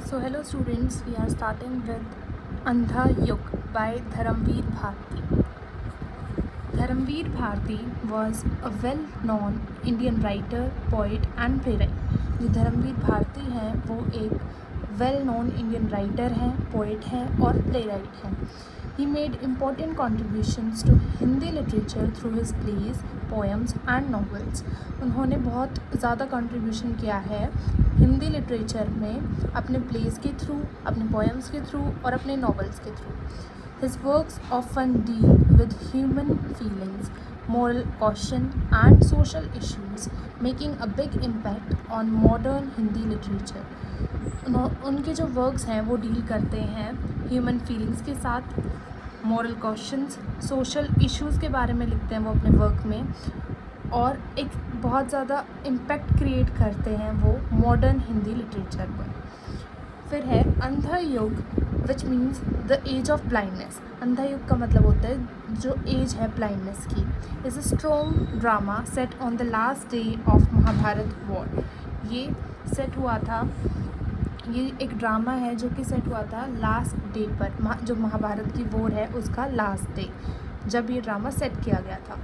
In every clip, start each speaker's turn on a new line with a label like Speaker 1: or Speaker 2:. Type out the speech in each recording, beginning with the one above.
Speaker 1: So hello students, we are starting with Andha Yug by Dharamveer Bharti. Dharamveer Bharti was a well-known Indian writer, poet and playwright. जो धर्मवीर भारती हैं वो एक well-known Indian writer हैं, poet हैं और playwright हैं. He made important contributions to Hindi literature through his plays, poems and novels. उन्होंने बहुत ज़्यादा contribution किया है हिंदी लिटरेचर में अपने प्लेस के थ्रू, अपने पोएम्स के थ्रू और अपने नॉवेल्स के through. His works often deal with human feelings, moral caution and social issues, making a big impact on modern Hindi literature. उनके जो वर्क्स हैं वो डील करते हैं ह्यूमन फीलिंग्स के साथ, मॉरल क्वेश्चंस, सोशल इश्यूज़ के बारे में लिखते हैं वो अपने वर्क में और एक बहुत ज़्यादा इम्पैक्ट क्रिएट करते हैं वो मॉडर्न हिंदी लिटरेचर पर. फिर है Andha Yug which means the age of blindness. Andha Yug का मतलब होता है जो एज है ब्लाइंडनेस की. Is a strong drama set on the last day of Mahabharata war. ये सेट हुआ था, ये एक ड्रामा है जो कि सेट हुआ था लास्ट डे पर, जो महाभारत की वॉर है उसका लास्ट डे जब ये ड्रामा सेट किया गया था.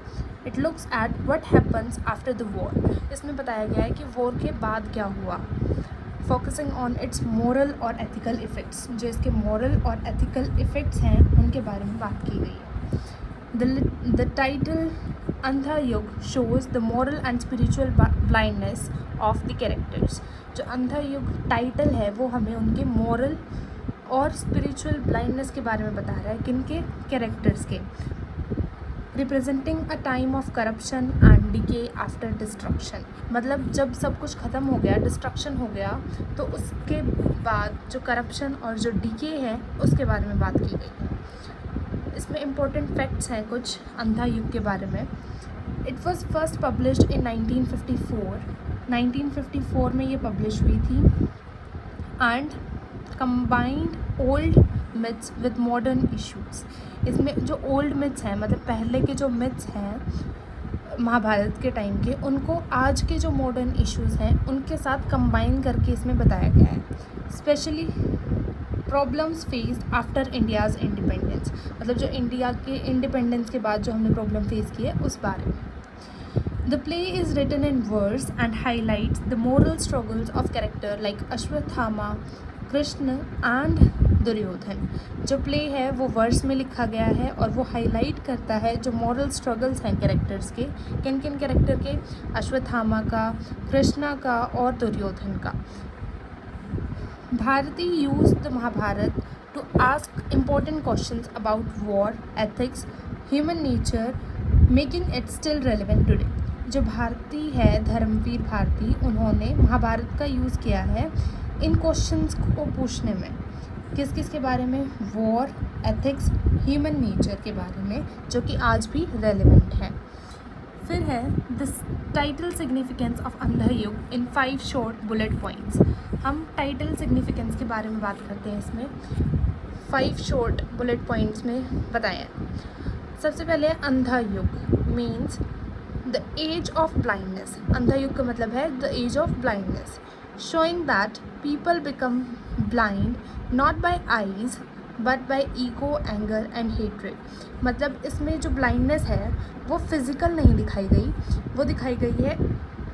Speaker 1: It looks at what happens after the war. इसमें बताया गया है कि वॉर के बाद क्या हुआ. फोकसिंग ऑन इट्स मोरल और एथिकल इफ़ेक्ट्स. जो इसके मोरल और एथिकल इफ़ेक्ट्स हैं उनके बारे में बात की गई है. द टाइटल अंधा युग shows the moral and spiritual blindness of the characters. जो अंधा युग टाइटल है वो हमें उनके मॉरल और स्पिरिचुअल ब्लाइंडनेस के बारे में बता रहा है. किनके? कैरेक्टर्स के. Representing a time of corruption and decay after destruction. मतलब जब सब कुछ ख़त्म हो गया, डिस्ट्रक्शन हो गया, तो उसके बाद जो करप्शन और जो डिके है उसके बारे में बात की गई है. इसमें इम्पोर्टेंट फैक्ट्स हैं कुछ अंधा युग के बारे में. It was first published in 1954. 1954 में ये पब्लिश हुई थी. And combined old myths with modern issues. इसमें जो ओल्ड मिथ्स हैं, मतलब पहले के जो मिथ्स हैं महाभारत के टाइम के, उनको आज के जो मॉडर्न इश्यूज़ हैं उनके साथ कंबाइन करके इसमें बताया गया है. Specially problems faced after India's independence. मतलब जो इंडिया के इंडिपेंडेंस के बाद जो हमने प्रॉब्लम फेस की है उस बारे में. The play is written in verse and highlights the moral struggles of character like Ashwathama, Krishna and Duryodhana. जो प्ले है वो वर्स में लिखा गया है और वो हाईलाइट करता है जो मॉरल स्ट्रगल्स हैं कैरेक्टर्स के. किन किन कैरेक्टर के? अश्वत्थामा का, कृष्णा का और दुर्योधन का. Bharati use the Mahabharata to ask important questions about war, ethics, human nature, making it still relevant today. जो भारती है, धर्मवीर भारती, उन्होंने महाभारत का यूज़ किया है इन क्वेश्चंस को पूछने में. किस किस के बारे में? वॉर, एथिक्स, ह्यूमन नेचर के बारे में, जो कि आज भी रेलेवेंट है. फिर है दिस टाइटल सिग्निफिकेंस ऑफ अंधा युग इन 5 शॉर्ट बुलेट पॉइंट्स. हम टाइटल सिग्निफिकेंस के बारे में बात करते हैं. इसमें 5 शॉर्ट बुलेट पॉइंट्स में बताया. सबसे पहले Andha Yug means the age of blindness. Andha Yug का मतलब है the age of blindness, showing that people become blind not by eyes but by ego, anger and hatred. मतलब इसमें जो ब्लाइंडनेस है वो फिज़िकल नहीं दिखाई गई, वो दिखाई गई है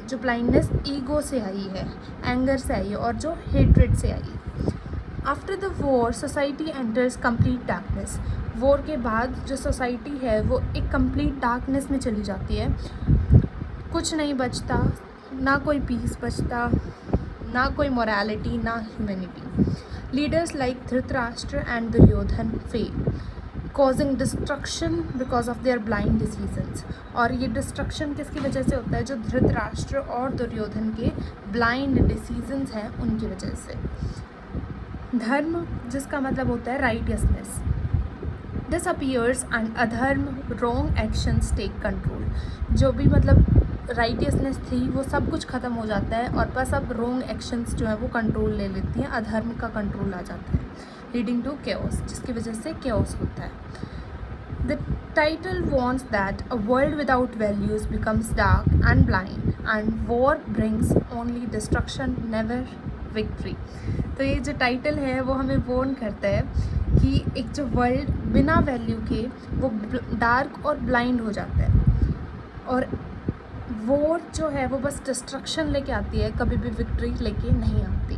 Speaker 1: जो ब्लाइंडनेस ईगो से आई है, एंगर से आई है और जो हेट्रेड से आई है. After the war society enters complete darkness. War के बाद जो सोसाइटी है वो एक कंप्लीट डार्कनेस में चली जाती है. कुछ नहीं बचता, ना कोई पीस बचता, ना कोई मोरालिटी, ना humanity. Leaders like Dhritarashtra and Duryodhana fail, causing destruction because of their blind decisions. और ये डिस्ट्रक्शन किसकी वजह से होता है? जो धृतराष्ट्र और दुर्योधन के ब्लाइंड डिसीजंस हैं उनकी वजह से. धर्म जिसका मतलब होता है राइटियसनेस, दिस अपीयर्स एंड अधर्म, रॉन्ग एक्शंस टेक कंट्रोल. जो भी मतलब राइटियसनेस थी वो सब कुछ ख़त्म हो जाता है और बस अब रॉन्ग एक्शंस जो है वो कंट्रोल ले लेती हैं, अधर्म का कंट्रोल आ जाता है, लीडिंग टू केओस, जिसकी वजह से केओस होता है. The title wants that a world without values becomes dark and blind and war brings only destruction, never victory. तो ये जो टाइटल है वो हमें वॉर्न करता है कि एक जो वर्ल्ड बिना वैल्यू के वो डार्क और ब्लाइंड हो जाता है, और वॉर जो है वो बस डिस्ट्रक्शन लेके आती है, कभी भी विक्ट्री लेके नहीं आती।